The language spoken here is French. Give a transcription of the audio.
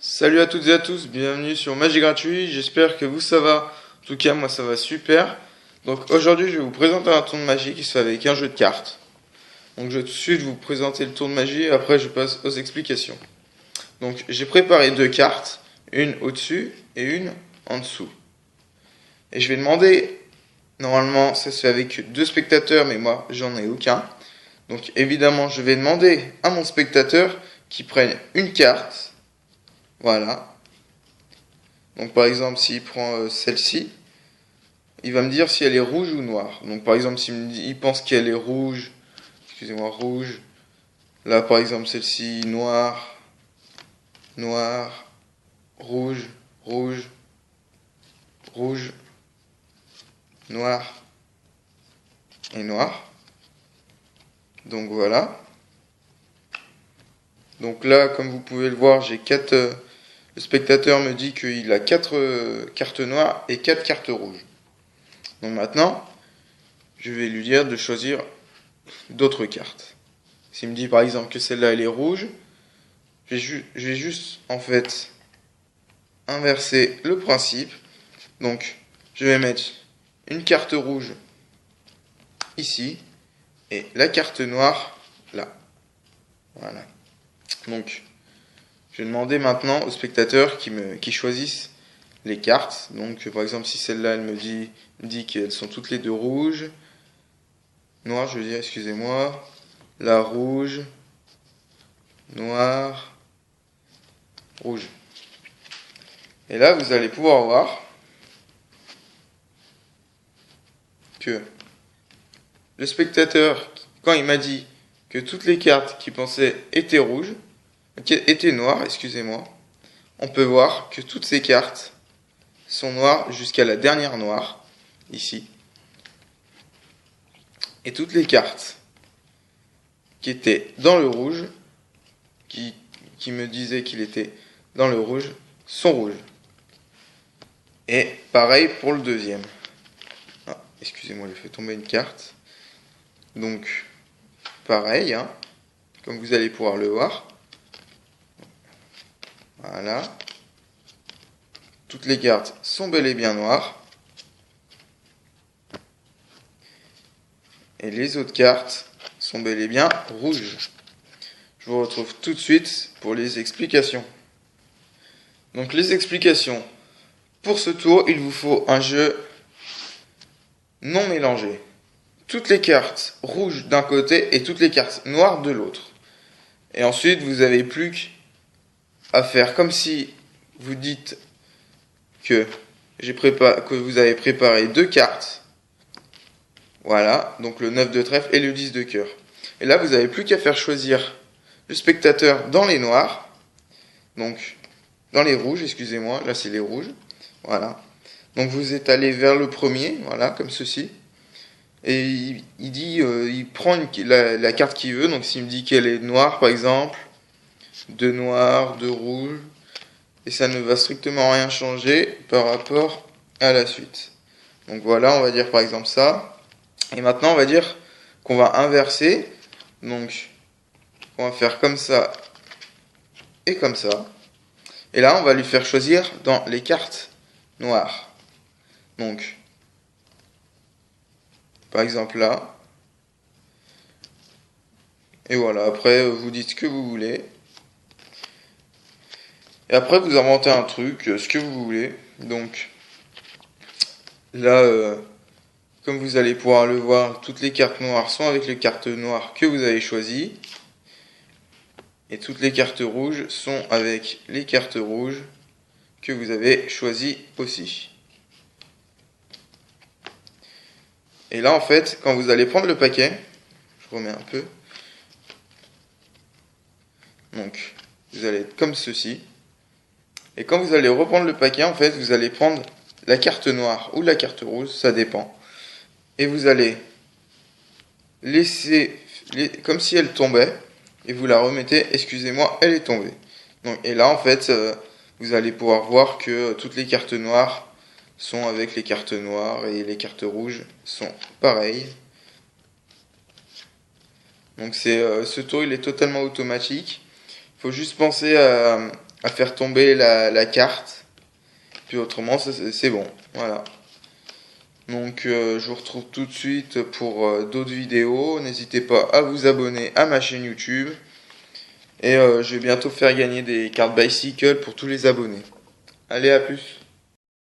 Salut à toutes et à tous, bienvenue sur Magie Gratuit, j'espère que vous ça va. En tout cas moi ça va super. Donc aujourd'hui je vais vous présenter un tour de magie qui se fait avec un jeu de cartes. Donc je vais tout de suite vous présenter le tour de magie et après je passe aux explications. Donc j'ai préparé deux cartes, une au-dessus et une en dessous. Et je vais demander, normalement ça se fait avec deux spectateurs mais moi j'en ai aucun. Donc évidemment je vais demander à mon spectateur qu'il prenne une carte. Voilà. Donc par exemple, s'il prend celle-ci, il va me dire si elle est rouge ou noire. Donc par exemple, il pense qu'elle est rouge, excusez-moi, rouge. Là par exemple, celle-ci, noire, noire, rouge, rouge, rouge, noir et noir. Donc voilà. Donc là, comme vous pouvez le voir, j'ai quatre. Le spectateur me dit qu'il a quatre cartes noires et quatre cartes rouges. Donc maintenant, je vais lui dire de choisir d'autres cartes. S'il me dit par exemple que celle-là elle est rouge, je vais juste en fait inverser le principe. Donc je vais mettre une carte rouge ici et la carte noire là. Voilà. Donc je vais demander maintenant aux spectateurs qui choisissent les cartes. Donc par exemple si celle-là elle me dit qu'elles sont toutes les deux rouges, noires je veux dire, excusez-moi, la rouge, noire, rouge. Et là, vous allez pouvoir voir que le spectateur, quand il m'a dit que toutes les cartes qu'il pensait étaient rouges, étaient noires, excusez-moi, on peut voir que toutes ces cartes sont noires jusqu'à la dernière noire, ici. Et toutes les cartes qui étaient dans le rouge, qui me disaient qu'il était dans le rouge, sont rouges. Et pareil pour le deuxième. Ah, excusez-moi, j'ai fait tomber une carte. Donc, pareil, hein, comme vous allez pouvoir le voir. Voilà. Toutes les cartes sont bel et bien noires. Et les autres cartes sont bel et bien rouges. Je vous retrouve tout de suite pour les explications. Donc les explications. Pour ce tour, il vous faut un jeu non mélangé. Toutes les cartes rouges d'un côté et toutes les cartes noires de l'autre. Et ensuite, vous n'avez plus qu'à faire comme si vous dites que vous avez préparé deux cartes. Voilà, donc le 9 de trèfle et le 10 de cœur. Et là, vous n'avez plus qu'à faire choisir le spectateur dans les noirs. Donc, dans les rouges, excusez-moi, là c'est les rouges. Voilà. Donc vous êtes allé vers le premier, voilà, comme ceci. Et il dit, il prend la carte qu'il veut. Donc s'il me dit qu'elle est noire, par exemple, deux noirs, deux rouges, et ça ne va strictement rien changer par rapport à la suite. Donc voilà, on va dire par exemple ça. Et maintenant, on va dire qu'on va inverser. Donc, on va faire comme ça et comme ça. Et là, on va lui faire choisir dans les cartes noires. Donc, par exemple là. Et voilà, après, vous dites ce que vous voulez. Et après, vous inventez un truc, ce que vous voulez. Donc, là, comme vous allez pouvoir le voir, toutes les cartes noires sont avec les cartes noires que vous avez choisies. Et toutes les cartes rouges sont avec les cartes rouges que vous avez choisies aussi. Et là, en fait, quand vous allez prendre le paquet, je remets un peu. Donc, vous allez être comme ceci. Et quand vous allez reprendre le paquet, en fait, vous allez prendre la carte noire ou la carte rouge, ça dépend. Et vous allez laisser comme si elle tombait. Et vous la remettez, excusez-moi, elle est tombée. Donc, et là, en fait, vous allez pouvoir voir que toutes les cartes noires sont avec les cartes noires et les cartes rouges sont pareilles. Donc ce tour il est totalement automatique. Il faut juste penser à faire tomber la carte. Puis autrement, c'est bon. Voilà. Donc je vous retrouve tout de suite pour d'autres vidéos. N'hésitez pas à vous abonner à ma chaîne YouTube. Et je vais bientôt faire gagner des cartes Bicycle pour tous les abonnés. Allez, à plus.